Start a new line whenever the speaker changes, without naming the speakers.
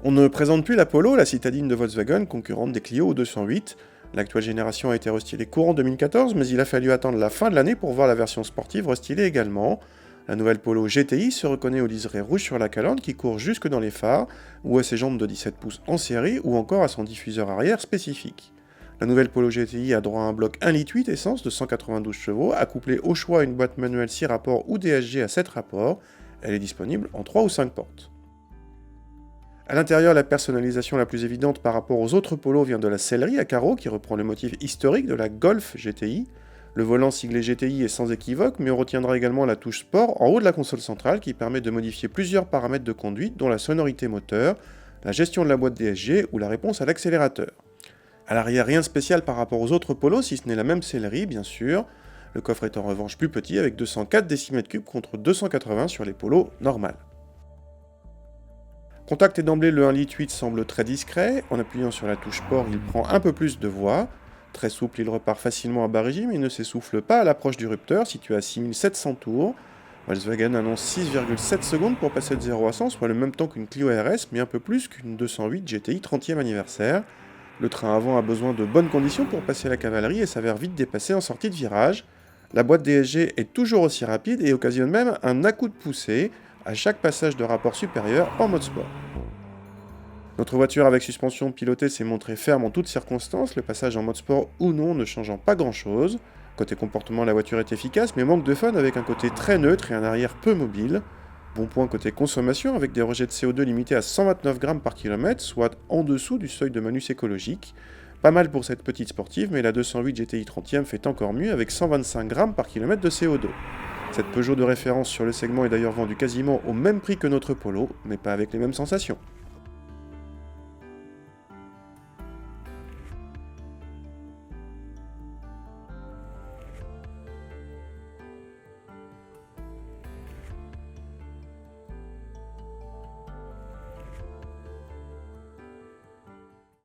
On ne présente plus la Polo, la citadine de Volkswagen, concurrente des Clio ou 208. L'actuelle génération a été restylée courant 2014, mais il a fallu attendre la fin de l'année pour voir la version sportive restylée également. La nouvelle Polo GTI se reconnaît au liseré rouge sur la calandre qui court jusque dans les phares, ou à ses jantes de 17 pouces en série, ou encore à son diffuseur arrière spécifique. La nouvelle Polo GTI a droit à un bloc 1,8 litre essence de 192 chevaux, accouplé au choix à une boîte manuelle 6 rapports ou DSG à 7 rapports. Elle est disponible en 3 ou 5 portes. A l'intérieur, la personnalisation la plus évidente par rapport aux autres Polos vient de la sellerie à carreaux qui reprend le motif historique de la Golf GTI. Le volant siglé GTI est sans équivoque, mais on retiendra également la touche Sport en haut de la console centrale qui permet de modifier plusieurs paramètres de conduite, dont la sonorité moteur, la gestion de la boîte DSG ou la réponse à l'accélérateur. À l'arrière, rien de spécial par rapport aux autres Polos, si ce n'est la même sellerie, bien sûr. Le coffre est en revanche plus petit avec 204 décimètres cubes contre 280 sur les Polos normales. Contact et d'emblée, le 1,8 litre semble très discret. En appuyant sur la touche Sport, il prend un peu plus de voix. Très souple, il repart facilement à bas régime et ne s'essouffle pas à l'approche du rupteur, situé à 6700 tours. Volkswagen annonce 6,7 secondes pour passer de 0 à 100, soit le même temps qu'une Clio RS, mais un peu plus qu'une 208 GTI 30e anniversaire. Le train avant a besoin de bonnes conditions pour passer la cavalerie et s'avère vite dépassé en sortie de virage. La boîte DSG est toujours aussi rapide et occasionne même un à-coup de poussée à chaque passage de rapport supérieur en mode sport. Notre voiture avec suspension pilotée s'est montrée ferme en toutes circonstances, le passage en mode sport ou non ne changeant pas grand chose. Côté comportement, la voiture est efficace mais manque de fun avec un côté très neutre et un arrière peu mobile. Bon point côté consommation avec des rejets de CO2 limités à 129 grammes par kilomètre, soit en dessous du seuil de malus écologique. Pas mal pour cette petite sportive, mais la 208 GTI 30e fait encore mieux avec 125 grammes par kilomètre de CO2. Cette Peugeot de référence sur le segment est d'ailleurs vendue quasiment au même prix que notre Polo, mais pas avec les mêmes sensations.